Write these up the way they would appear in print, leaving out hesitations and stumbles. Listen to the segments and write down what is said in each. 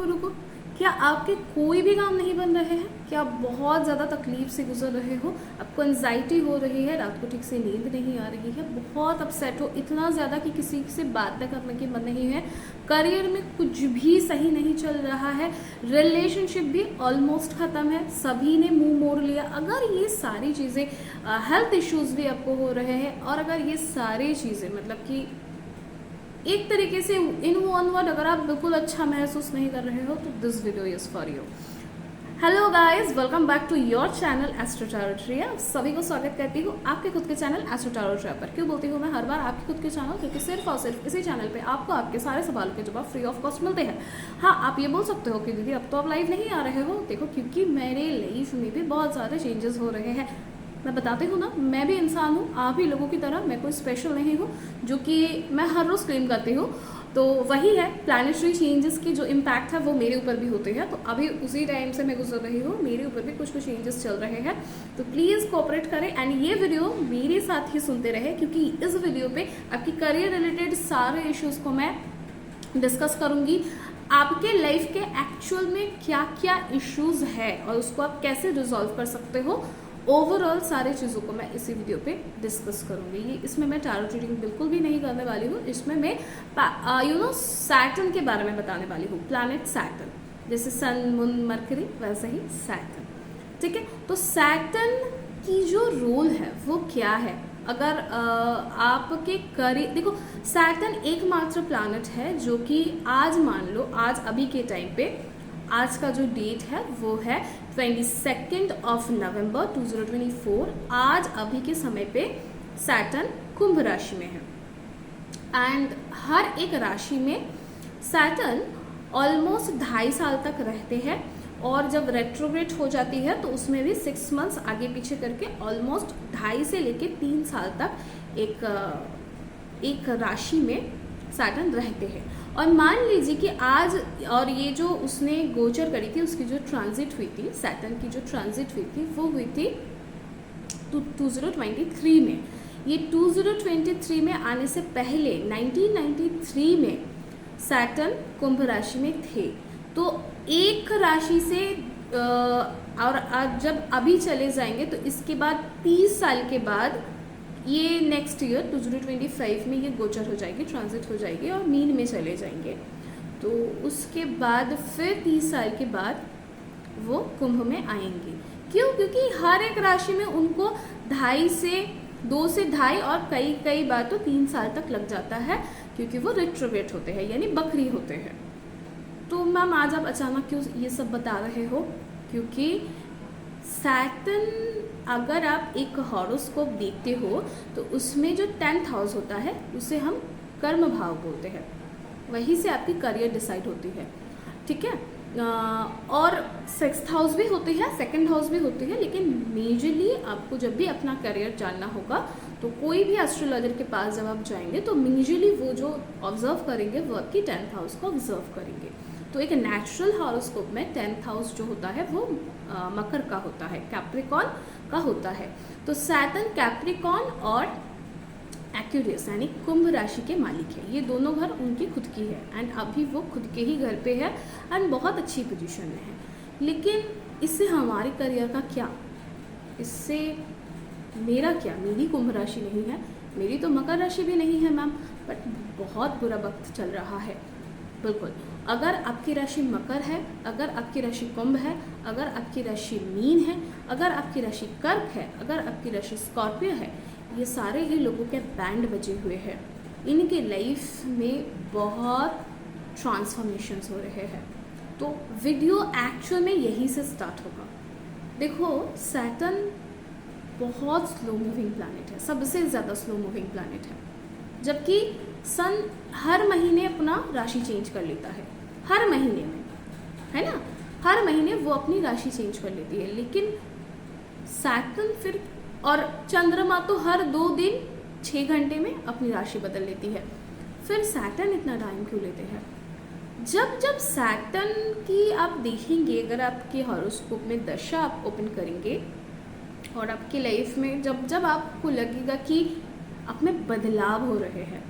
रुको, क्या आपके कोई भी काम नहीं बन रहे हैं? क्या आप बहुत ज़्यादा तकलीफ से गुजर रहे हो? आपको एंजाइटी हो रही है, रात को ठीक से नींद नहीं आ रही है, बहुत अपसेट हो, इतना ज़्यादा कि किसी से बात करने की मन नहीं है, करियर में कुछ भी सही नहीं चल रहा है, रिलेशनशिप भी ऑलमोस्ट ख़त्म है, सभी ने मुंह मोड़ लिया, अगर ये सारी चीज़ें, हेल्थ इश्यूज़ भी आपको हो रहे हैं, और अगर ये सारी चीज़ें मतलब कि एक तरीके से इन वन वर्ड अगर आप बिल्कुल अच्छा महसूस नहीं कर रहे हो, तो this video is for you. Hello guys, welcome back to your channel Astro Tarot Tree. आप सभी को स्वागत करती हूँ आपके खुद के चैनल एस्ट्रो टैरो ट्री पर। क्यों बोलती हूँ मैं हर बार आपके खुद के चैनल? क्योंकि सिर्फ और सिर्फ इसी चैनल पे आपको आपके सारे सवालों के जवाब फ्री ऑफ कॉस्ट मिलते हैं। हाँ, आप ये बोल सकते हो कि दीदी अब तो आप लाइव नहीं आ रहे हो। देखो, क्योंकि मेरे लाइफ में भी बहुत ज़्यादा चेंजेस हो रहे हैं। मैं बताती हूँ ना, मैं भी इंसान हूँ, आप ही लोगों की तरह, मैं कोई स्पेशल नहीं हूँ जो कि मैं हर रोज़ क्लेम करती हूँ। तो वही है, प्लानिटरी चेंजेस की जो इम्पैक्ट है वो मेरे ऊपर भी होते हैं। तो अभी उसी टाइम से मैं गुजर रही हूँ, मेरे ऊपर भी कुछ चेंजेस चल रहे हैं। तो प्लीज़ कोऑपरेट करें एंड ये वीडियो मेरे साथ ही सुनते रहे, क्योंकि इस वीडियो पे आपकी करियर रिलेटेड सारे इश्यूज़ को मैं डिस्कस करूँगी। आपके लाइफ के एक्चुअल में क्या क्या इश्यूज़ है और उसको आप कैसे रिजॉल्व कर सकते हो, ओवरऑल सारी चीज़ों को मैं इसी वीडियो पे डिस्कस करूँगी। ये इसमें मैं टैरो रीडिंग बिल्कुल भी नहीं करने वाली हूँ। इसमें मैं सैटर्न के बारे में बताने वाली हूँ, प्लैनेट सैटर्न, जैसे सन, मून, मरकरी, वैसे ही सैटर्न। ठीक है, तो सैटर्न की जो रोल है वो क्या है? अगर आपके करियर, देखो, सैटर्न एकमात्र प्लैनेट है जो कि आज मान लो, आज अभी के टाइम पे, आज का जो डेट है वो है 22 नवंबर 2024। आज अभी के समय पे सैटर्न कुंभ राशि में है एंड हर एक राशि में सैटर्न ऑलमोस्ट 2.5 साल तक रहते हैं, और जब रेट्रोग्रेड हो जाती है तो उसमें भी 6 मंथ्स आगे पीछे करके ऑलमोस्ट 2.5 से लेके 3 साल तक एक राशि में सैटर्न रहते हैं। और मान लीजिए कि आज, और ये जो उसने गोचर करी थी, उसकी जो ट्रांजिट हुई थी, सैटर्न की जो ट्रांजिट हुई थी वो हुई थी 2023 में। ये 2023 में आने से पहले 1993 में सैटर्न कुंभ राशि में थे। तो एक राशि से और आज जब अभी चले जाएंगे तो इसके बाद 30 साल के बाद ये नेक्स्ट ईयर 2025 में ये गोचर हो जाएगी, ट्रांजिट हो जाएगी और मीन में चले जाएंगे। तो उसके बाद फिर 30 साल के बाद वो कुंभ में आएंगे। क्यों? क्योंकि हर एक राशि में उनको 2 से 2.5 और कई बार तो 3 साल तक लग जाता है, क्योंकि वो रिट्रोग्रेड होते हैं, यानी बकरी होते हैं। तो मैम आज आप अचानक क्यों ये सब बता रहे हो? क्योंकि सैटर्न, अगर आप एक हॉरोस्कोप देखते हो तो उसमें जो 10th हाउस होता है उसे हम कर्म भाव बोलते हैं, वहीं से आपकी करियर डिसाइड होती है। ठीक है, और 6th हाउस भी होती है, 2nd हाउस भी होती है, लेकिन मेजरली आपको जब भी अपना करियर जानना होगा तो कोई भी एस्ट्रोलॉजर के पास जब आप जाएंगे तो मेजरली वो जो ऑब्जर्व करेंगे वो आपकी 10th हाउस को ऑब्जर्व करेंगे। तो एक नेचुरल हॉरोस्कोप में 10th हाउस जो होता है वो मकर का होता है, कैप्रिकॉन का होता है। तो सैटर्न कैप्रिकॉन और एक्वेरियस यानी कुंभ राशि के मालिक है। ये दोनों घर उनकी खुद की है एंड अभी वो खुद के ही घर पे है एंड बहुत अच्छी पोजीशन में है। लेकिन इससे हमारे करियर का क्या? इससे मेरा क्या? मेरी कुंभ राशि नहीं है, मेरी तो मकर राशि भी नहीं है मैम, बट बहुत बुरा वक्त चल रहा है। बिल्कुल, अगर आपकी राशि मकर है, अगर आपकी राशि कुंभ है, अगर आपकी राशि मीन है, अगर आपकी राशि कर्क है, अगर आपकी राशि स्कॉर्पियो है, ये सारे ही लोगों के बैंड बजे हुए हैं। इनके लाइफ में बहुत ट्रांसफॉर्मेशंस हो रहे हैं। तो वीडियो एक्चुअल में यही से स्टार्ट होगा। देखो, सैटर्न बहुत स्लो मूविंग प्लैनेट है, सबसे ज़्यादा स्लो मूविंग प्लैनेट है, जबकि सन हर महीने अपना राशि चेंज कर लेता है, हर महीने में, है ना, हर महीने वो अपनी राशि चेंज कर लेती है। लेकिन सैटर्न फिर, और चंद्रमा तो हर 2 दिन 6 घंटे में अपनी राशि बदल लेती है। फिर सैटर्न इतना टाइम क्यों लेते हैं? जब सैटर्न की आप देखेंगे, अगर आपके हॉरोस्कोप में दशा आप ओपन करेंगे और आपकी लाइफ में जब आपको लगेगा कि आप में बदलाव हो रहे हैं,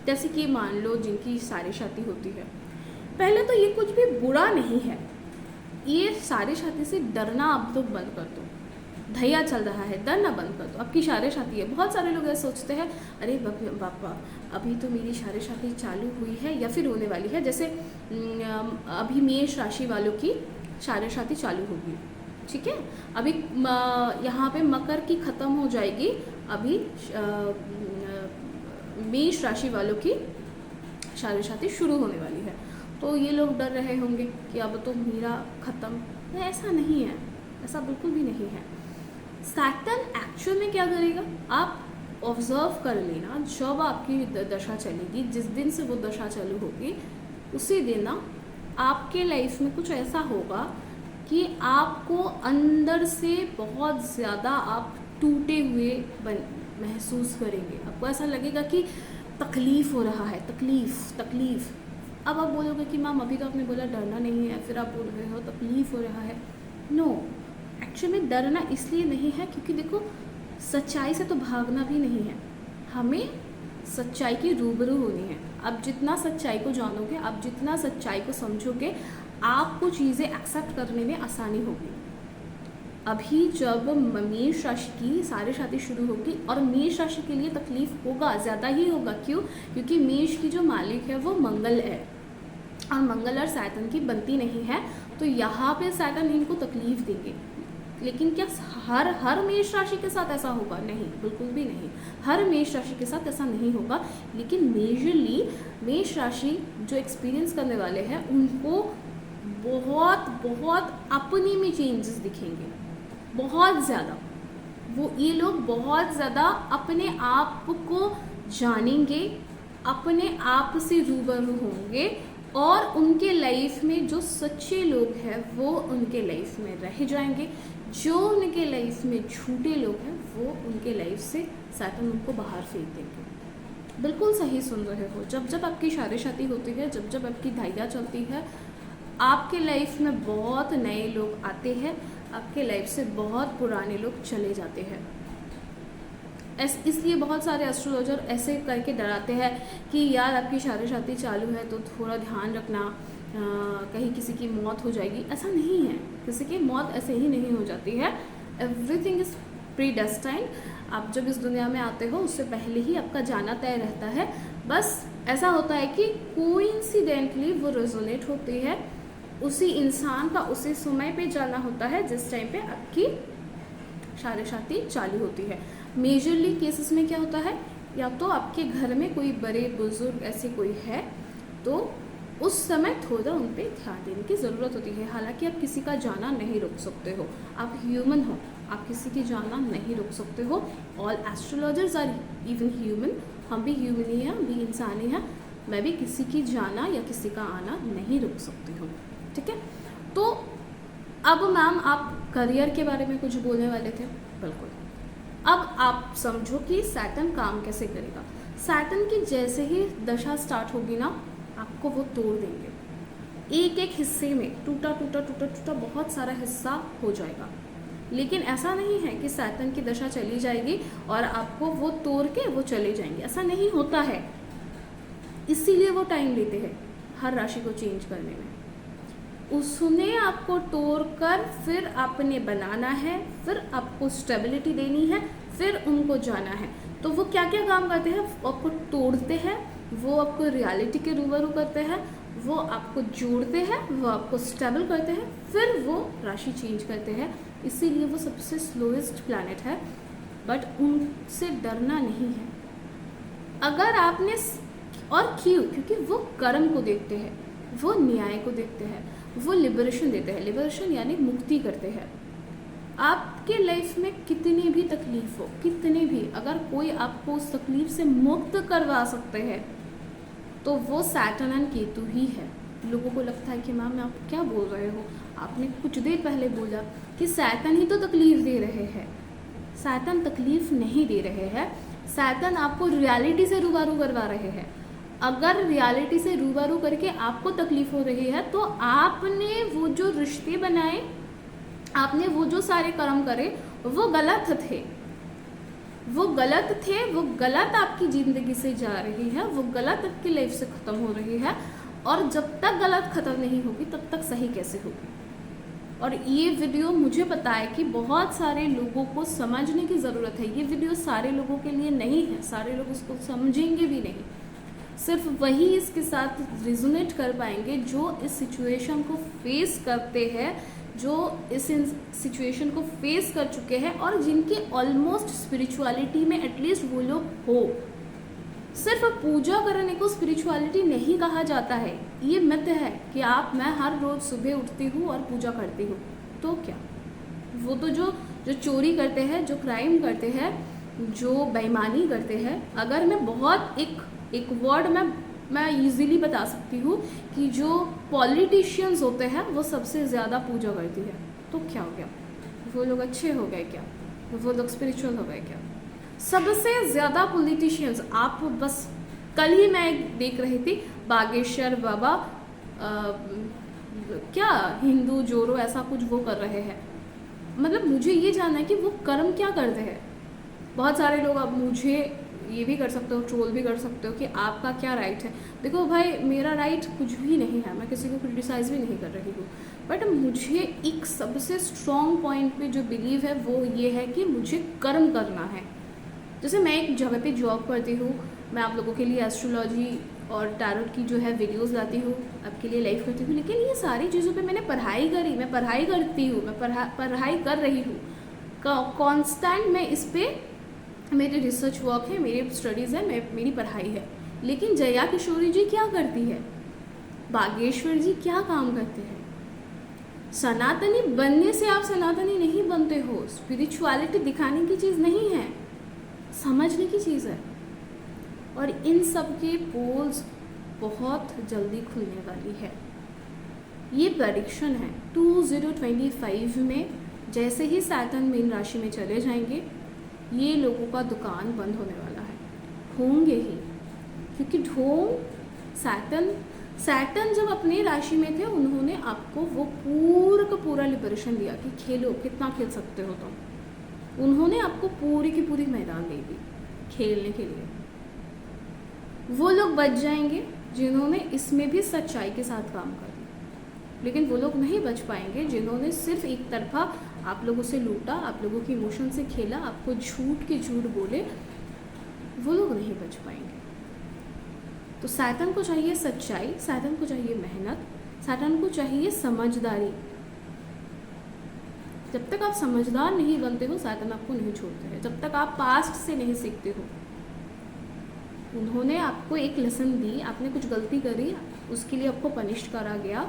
जैसे कि मान लो जिनकी सारी शादी होती है, पहले तो ये कुछ भी बुरा नहीं है, ये शादी शादी से डरना आप लोग बंद कर दो। धैया चल रहा है, डरना बंद कर दो। आपकी शादी शादी है, बहुत सारे लोग ऐसे सोचते हैं अरे बापा अभी तो मेरी शादी शादी चालू हुई है या फिर होने वाली है। जैसे अभी मेष राशि वालों की शादी शादी चालू होगी, ठीक है। अभी यहाँ पे मकर की ख़त्म हो जाएगी, अभी मेष राशि वालों की शादी शादी शुरू होने वाली है। तो ये लोग डर रहे होंगे कि अब तो मेरा ख़त्म। ऐसा नहीं है, ऐसा बिल्कुल भी नहीं है। सैटर्न एक्चुअल में क्या करेगा, आप ऑब्जर्व कर लेना। जब आपकी दशा चलेगी, जिस दिन से वो दशा चालू होगी, उसी दिन ना आपके लाइफ में कुछ ऐसा होगा कि आपको अंदर से बहुत ज़्यादा आप टूटे हुए महसूस करेंगे। आपको ऐसा लगेगा कि तकलीफ़ हो रहा है, तकलीफ़। अब आप बोलोगे कि मैम अभी तो आपने बोला डरना नहीं है, फिर आप बोल रहे हो तकलीफ़ हो रहा है। नो, एक्चुअली में डरना इसलिए नहीं है क्योंकि देखो सच्चाई से तो भागना भी नहीं है, हमें सच्चाई की रूबरू होनी है। आप जितना सच्चाई को जानोगे, आप जितना सच्चाई को समझोगे, आपको चीज़ें एक्सेप्ट करने में आसानी होगी। अभी जब मेष राशि की सारी शादी शुरू होगी, और मेष राशि के लिए तकलीफ होगा, ज़्यादा ही होगा। क्यों? क्योंकि मेष की जो मालिक है वो मंगल है, और मंगल और सैटर्न की बनती नहीं है, तो यहाँ पे सैटर्न इनको तकलीफ देंगे। लेकिन क्या हर मेष राशि के साथ ऐसा होगा? नहीं, बिल्कुल भी नहीं। हर मेष राशि के साथ ऐसा नहीं होगा, लेकिन मेजरली मेष राशि जो एक्सपीरियंस करने वाले हैं उनको बहुत बहुत अपने में चेंजेस दिखेंगे, बहुत ज़्यादा। ये लोग बहुत ज़्यादा अपने आप को जानेंगे, अपने आप से रूबरू होंगे, और उनके लाइफ में जो सच्चे लोग हैं वो उनके लाइफ में रह जाएंगे। जो उनके लाइफ में झूठे लोग हैं वो उनके लाइफ से सैटर्न उनको बाहर फेंक देंगे। बिल्कुल सही सुन रहे हो। जब जब आपकी शादी शादी होती है, जब जब आपकी धाइयाँ चलती है, आपके लाइफ में बहुत नए लोग आते हैं, आपके लाइफ से बहुत पुराने लोग चले जाते हैं। इसलिए बहुत सारे एस्ट्रोलॉजर ऐसे करके डराते हैं कि यार आपकी शादी शादी चालू है तो थोड़ा ध्यान रखना, कहीं किसी की मौत हो जाएगी। ऐसा नहीं है, किसी की मौत ऐसे ही नहीं हो जाती है। Everything is predestined. आप जब इस दुनिया में आते हो उससे पहले ही आपका जाना तय रहता है। बस ऐसा होता है कि कोइंसिडेंटली वो रेजोनेट होती है, उसी इंसान का उसी समय पे जाना होता है जिस टाइम पे आपकी शादी शादी चालू होती है। मेजरली केसेस में क्या होता है, या तो आपके घर में कोई बड़े बुजुर्ग ऐसे कोई है तो उस समय थोड़ा उन पर ध्यान देने की ज़रूरत होती है। हालांकि आप किसी का जाना नहीं रोक सकते हो, आप ह्यूमन हो, आप किसी की जाना नहीं रोक सकते हो। All astrologers are even human, हम भी ह्यूमन ही हैं, हम भी इंसान ही हैं। मैं भी किसी की जाना या किसी का आना नहीं रोक सकती हूँ, ठीक है। तो अब मैम आप करियर के बारे में कुछ बोलने वाले थे। बिल्कुल। अब आप समझो कि सैटर्न काम कैसे करेगा। सैटर्न की जैसे ही दशा स्टार्ट होगी ना, आपको वो तोड़ देंगे। एक एक हिस्से में टूटा टूटा टूटा टूटा बहुत सारा हिस्सा हो जाएगा। लेकिन ऐसा नहीं है कि सैटर्न की दशा चली जाएगी और आपको वो तोड़ के वो चले जाएंगे, ऐसा नहीं होता है। इसीलिए वो टाइम लेते हैं हर राशि को चेंज करने में। उसने आपको तोड़कर फिर आपने बनाना है, फिर आपको स्टेबिलिटी देनी है, फिर उनको जाना है। तो वो क्या क्या काम करते हैं, वो आपको तोड़ते हैं, वो आपको रियलिटी के रूबरू करते हैं, वो आपको जोड़ते हैं, वो आपको स्टेबल करते हैं, फिर वो राशि चेंज करते हैं। इसीलिए वो सबसे स्लोएस्ट प्लैनेट है, बट उनसे डरना नहीं है। अगर आपने, और क्यों? क्योंकि वो कर्म को देखते हैं, वो न्याय को देखते हैं, वो लिबरेशन देते हैं। लिबरेशन यानी मुक्ति करते हैं। आपके लाइफ में कितनी भी तकलीफ हो, कितने भी, अगर कोई आपको उस तकलीफ से मुक्त करवा सकते हैं तो वो सैटर्न एंड केतु ही है। लोगों को लगता है कि मैम आप क्या बोल रहे हो, आपने कुछ देर पहले बोला कि सैटर्न ही तो तकलीफ दे रहे हैं। सैटर्न तकलीफ नहीं दे रहे हैं, सैटर्न आपको रियलिटी से रूबरू करवा रहे हैं। अगर रियलिटी से रूबरू करके आपको तकलीफ हो रही है तो आपने वो जो रिश्ते बनाए, आपने वो जो सारे कर्म करे, वो गलत थे, वो गलत थे, वो गलत आपकी ज़िंदगी से जा रही है, वो गलत आपकी लाइफ से ख़त्म हो रही है। और जब तक गलत ख़त्म नहीं होगी तब तक सही कैसे होगी। और ये वीडियो मुझे पता है कि बहुत सारे लोगों को समझने की ज़रूरत है। ये वीडियो सारे लोगों के लिए नहीं है, सारे लोग इसको समझेंगे भी नहीं। सिर्फ वही इसके साथ रिजोनेट कर पाएंगे जो इस सिचुएशन को फेस करते हैं, जो इस सिचुएशन को फेस कर चुके हैं और जिनकी ऑलमोस्ट स्पिरिचुअलिटी में एटलीस्ट वो लोग हो। सिर्फ पूजा करने को स्पिरिचुअलिटी नहीं कहा जाता है। ये मिथ है कि मैं हर रोज़ सुबह उठती हूँ और पूजा करती हूँ, तो क्या? वो तो जो चोरी करते हैं, जो क्राइम करते हैं, जो बेईमानी करते हैं, अगर मैं बहुत एक वर्ड मैं इजीली बता सकती हूँ कि जो पॉलिटिशियंस होते हैं वो सबसे ज़्यादा पूजा करती है, तो क्या हो गया? वो लोग अच्छे हो गए क्या? वो लोग स्पिरिचुअल हो गए क्या? सबसे ज़्यादा पॉलिटिशियंस, आप बस कल ही मैं देख रही थी बागेश्वर बाबा क्या हिंदू जोड़ो ऐसा कुछ वो कर रहे हैं। मतलब मुझे ये जानना है कि वो कर्म क्या करते हैं। बहुत सारे लोग, अब मुझे ये भी कर सकते हो, ट्रोल भी कर सकते हो कि आपका क्या राइट है। देखो भाई, मेरा राइट कुछ भी नहीं है, मैं किसी को क्रिटिसाइज़ भी नहीं कर रही हूँ, बट मुझे एक सबसे स्ट्रॉन्ग पॉइंट पे जो बिलीव है वो ये है कि मुझे कर्म करना है। जैसे मैं एक जगह पे जॉब करती हूँ, मैं आप लोगों के लिए एस्ट्रोलॉजी और टैरोट की जो है वीडियोस लाती हूँ, आपके लिए लाइव करती हूँ, लेकिन ये सारी चीज़ों पे मैंने पढ़ाई करी, मैं पढ़ाई करती हूँ, मैं पढ़ाई कर रही हूँ कॉन्स्टेंट। मैं इस पर मेरी रिसर्च वर्क है, मेरी स्टडीज़ है, मेरी पढ़ाई है। लेकिन जया किशोरी जी क्या करती है, बागेश्वर जी क्या काम करते हैं? सनातनी बनने से आप सनातनी नहीं बनते हो। स्पिरिचुअलिटी दिखाने की चीज़ नहीं है, समझने की चीज़ है। और इन सब के पोल्स बहुत जल्दी खुलने वाली है। ये प्रेडिक्शन है 2025 में, जैसे ही सैटर्न मीन राशि में चले जाएंगे, ये लोगों का दुकान बंद होने वाला है, होंगे ही। क्योंकि सैटर्न जब अपने राशि में थे, उन्होंने आपको वो पूरा का पूरा लिबरेशन दिया कि खेलो, कितना खेल सकते हो तुम। उन्होंने आपको पूरी की पूरी मैदान दे दी खेलने के लिए। वो लोग बच जाएंगे जिन्होंने इसमें भी सच्चाई के साथ काम कर दिया, लेकिन वो लोग नहीं बच पाएंगे जिन्होंने सिर्फ एक तरफा आप लोगों से लूटा, आप लोगों की इमोशन से खेला, आपको झूठ के झूठ बोले। वो लोग नहीं बच पाएंगे। तो सैटर्न को चाहिए सच्चाई, सैटर्न को चाहिए मेहनत, सैटर्न को चाहिए समझदारी। जब तक आप समझदार नहीं बनते हो, सैटर्न आपको नहीं छोड़ते हैं। जब तक आप पास्ट से नहीं सीखते हो, उन्होंने आपको एक लेसन दी, आपने कुछ गलती करी, उसके लिए आपको पनिश करा गया,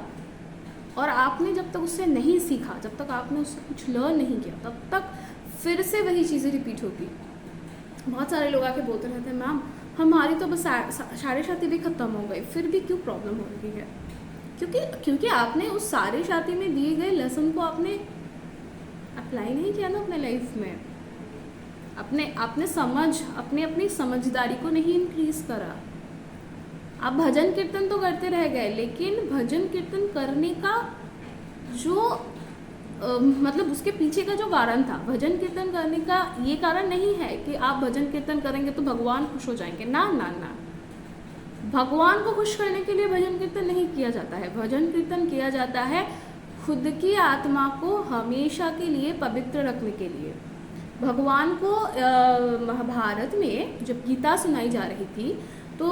और आपने जब तक उससे नहीं सीखा, जब तक आपने उससे कुछ लर्न नहीं किया, तब तक फिर से वही चीज़ें रिपीट होती। बहुत सारे लोग आके बोलते रहते हैं, मैम हमारी तो बस सारे शादी भी ख़त्म हो गई, फिर भी क्यों प्रॉब्लम हो रही है? क्योंकि आपने उस सारे शादी में दिए गए लेसन को आपने अप्लाई नहीं किया ना अपने लाइफ में। आपने अपनी समझदारी को नहीं इंक्रीज करा। आप भजन कीर्तन तो करते रह गए, लेकिन भजन कीर्तन करने का जो मतलब उसके पीछे का जो कारण था, भजन कीर्तन करने का ये कारण नहीं है कि आप भजन कीर्तन करेंगे तो भगवान खुश हो जाएंगे। ना ना ना, भगवान को खुश करने के लिए भजन कीर्तन नहीं किया जाता है। भजन कीर्तन किया जाता है खुद की आत्मा को हमेशा के लिए पवित्र रखने के लिए। भगवान को महाभारत में जब गीता सुनाई जा रही थी, तो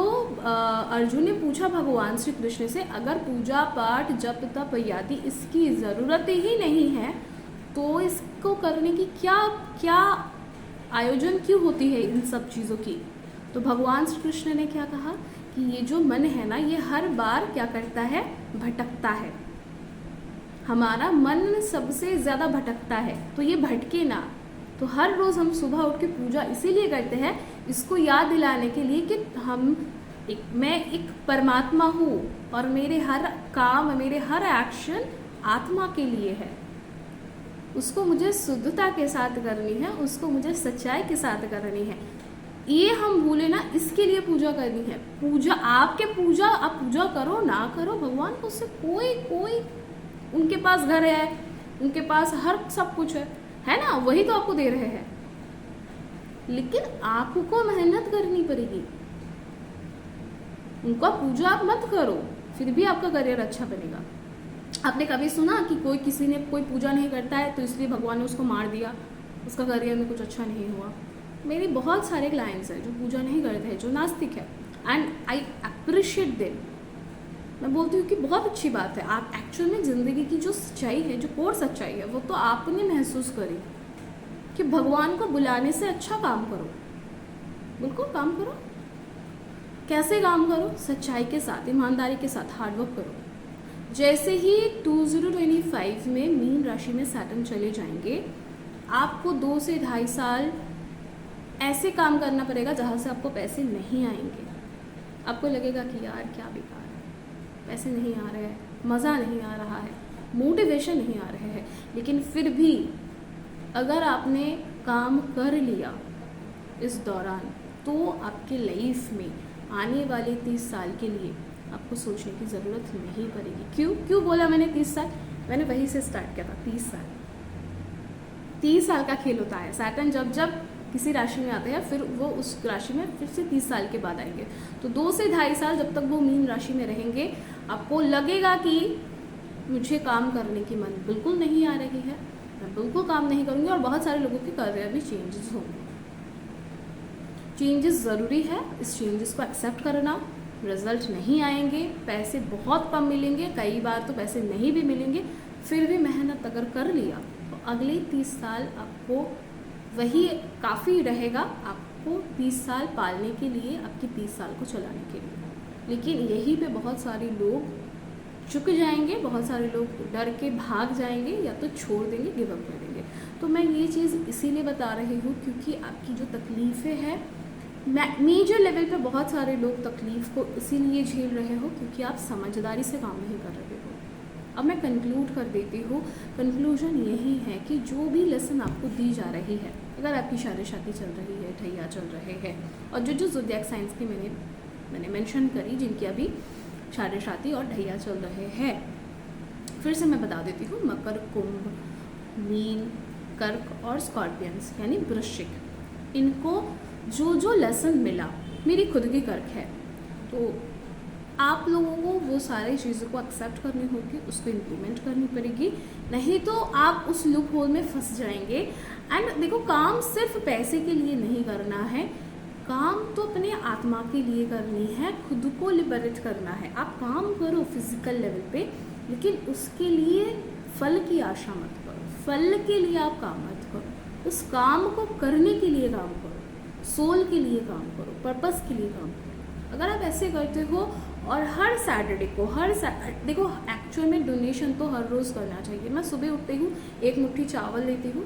अर्जुन ने पूछा भगवान श्री कृष्ण से, अगर पूजा पाठ जप तप आदि इसकी ज़रूरत ही नहीं है तो इसको करने की क्या आयोजन क्यों होती है इन सब चीज़ों की? तो भगवान श्री कृष्ण ने क्या कहा कि ये जो मन है ना, ये हर बार क्या करता है, भटकता है। हमारा मन सबसे ज़्यादा भटकता है, तो ये भटके ना। तो हर रोज़ हम सुबह उठ के पूजा इसीलिए करते हैं, इसको याद दिलाने के लिए कि मैं एक परमात्मा हूँ और मेरे हर काम, मेरे हर एक्शन आत्मा के लिए है। उसको मुझे शुद्धता के साथ करनी है, उसको मुझे सच्चाई के साथ करनी है। ये हम भूले ना, इसके लिए पूजा करनी है। पूजा आप पूजा करो ना करो, भगवान को उससे कोई उनके पास घर है, उनके पास हर सब कुछ है ना, वही तो आपको दे रहे हैं। लेकिन आपको मेहनत करनी पड़ेगी। उनका पूजा आप मत करो, फिर भी आपका करियर अच्छा बनेगा। आपने कभी सुना कि किसी ने कोई पूजा नहीं करता है तो इसलिए भगवान ने उसको मार दिया, उसका करियर में कुछ अच्छा नहीं हुआ? मेरी बहुत सारे क्लाइंट्स हैं जो पूजा नहीं करते हैं, जो नास्तिक है, एंड आई अप्रिशिएट देम। मैं बोलती हूँ कि बहुत अच्छी बात है, आप एक्चुअल में ज़िंदगी की जो सच्चाई है, जो कोर सच्चाई है, वो तो आपने महसूस करी कि भगवान को बुलाने से अच्छा काम करो, बिल्कुल काम करो। कैसे काम करो? सच्चाई के साथ, ईमानदारी के साथ, हार्डवर्क करो। जैसे ही 2025 में मीन राशि में सैटर्न चले जाएंगे, आपको 2 से 2.5 साल ऐसे काम करना पड़ेगा जहाँ से आपको पैसे नहीं आएंगे। आपको लगेगा कि यार क्या बेकार है, पैसे नहीं आ रहे हैं, मज़ा नहीं आ रहा है, मोटिवेशन नहीं आ रहे हैं। लेकिन फिर भी अगर आपने काम कर लिया इस दौरान, तो आपके लाइफ में आने वाले 30 साल के लिए आपको सोचने की ज़रूरत नहीं पड़ेगी। क्यों बोला मैंने 30 साल? मैंने वहीं से स्टार्ट किया था। 30 साल का खेल होता है। सैटर्न जब किसी राशि में आते हैं, फिर वो उस राशि में फिर से 30 साल के बाद आएंगे। तो 2 से 2.5 साल जब तक वो मीन राशि में रहेंगे, आपको लगेगा कि मुझे काम करने की मन बिल्कुल नहीं आ रही है, मैं बिल्कुल काम नहीं करूँगी, और बहुत सारे लोगों के करियर में चेंजेस होंगे। चेंजेस ज़रूरी है, इस चेंजेस को एक्सेप्ट करना। रिजल्ट नहीं आएंगे, पैसे बहुत कम मिलेंगे, कई बार तो पैसे नहीं भी मिलेंगे, फिर भी मेहनत अगर कर लिया तो अगले 30 साल आपको वही काफ़ी रहेगा, आपको 30 साल पालने के लिए, आपकी 30 साल को चलाने के लिए। लेकिन यहीं पे बहुत सारे लोग चुक जाएंगे, बहुत सारे लोग डर के भाग जाएंगे या तो छोड़ देंगे, गिव अप कर देंगे। तो मैं ये चीज़ इसीलिए बता रही हूँ क्योंकि आपकी जो तकलीफ़ें हैं, मेजर लेवल पे बहुत सारे लोग तकलीफ़ को इसीलिए झेल रहे हो क्योंकि आप समझदारी से काम नहीं कर रहे हो। अब मैं कंक्लूड कर देती हूँ। कंक्लूजन यही है कि जो भी लेसन आपको दी जा रही है, अगर आपकी शादी चल रही है, ढैया चल रहे हैं, और जो ज़ोडिएक साइंस की मैंने मेंशन करी, जिनकी अभी शादी और ढैया चल रहे हैं, फिर से मैं बता देती हूँ। मकर, कुंभ, मीन, कर्क और स्कॉर्पियंस यानी वृश्चिक, इनको जो लेसन मिला, मेरी खुद की कर्क है, तो आप लोगों को वो सारी चीज़ों को एक्सेप्ट करनी होगी, उसको इम्प्लीमेंट करनी पड़ेगी, नहीं तो आप उस लूप होल में फंस जाएंगे। एंड देखो, काम सिर्फ पैसे के लिए नहीं करना है, काम तो अपने आत्मा के लिए करनी है, खुद को लिबरेट करना है। आप काम करो फिजिकल लेवल पे, लेकिन उसके लिए फल की आशा मत करो, फल के लिए आप काम मत करो, उस काम को करने के लिए काम करो, सोल के लिए काम करो, पर्पस के लिए काम करो। अगर आप ऐसे करते हो और हर सैटरडे को देखो, एक्चुअल में डोनेशन तो हर रोज़ करना चाहिए। मैं सुबह उठती हूँ, 1 मुट्ठी चावल लेती हूँ,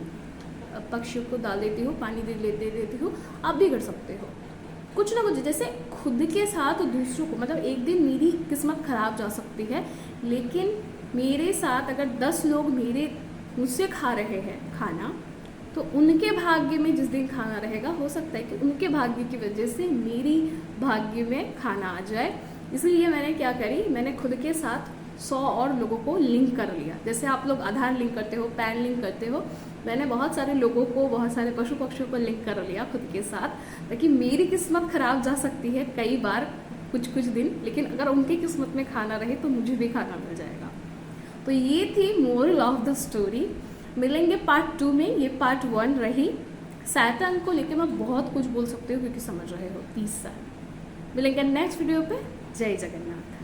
पक्षियों को डाल देती हूँ, पानी दे देती हूँ। आप भी कर सकते हो कुछ ना कुछ, जैसे खुद के साथ दूसरों को, मतलब एक दिन मेरी किस्मत ख़राब जा सकती है, लेकिन मेरे साथ अगर 10 लोग मुझसे खा रहे हैं खाना, तो उनके भाग्य में जिस दिन खाना रहेगा, हो सकता है कि उनके भाग्य की वजह से मेरी भाग्य में खाना आ जाए। इसलिए मैंने क्या करी, मैंने खुद के साथ 100 और लोगों को लिंक कर लिया। जैसे आप लोग आधार लिंक करते हो, पैन लिंक करते हो, मैंने बहुत सारे लोगों को, बहुत सारे पशु पक्षियों को लिंक कर लिया खुद के साथ, ताकि मेरी किस्मत खराब जा सकती है कई बार कुछ दिन, लेकिन अगर उनकी किस्मत में खाना रहे तो मुझे भी खाना मिल जाएगा। तो ये थी मोरल ऑफ द स्टोरी। मिलेंगे पार्ट 2 में, ये पार्ट 1 रही। सैटर्न को लेकर मैं बहुत कुछ बोल सकती हूँ क्योंकि समझ रहे हो 30 साल। मिलेंगे नेक्स्ट वीडियो पे। जय जगन्नाथ।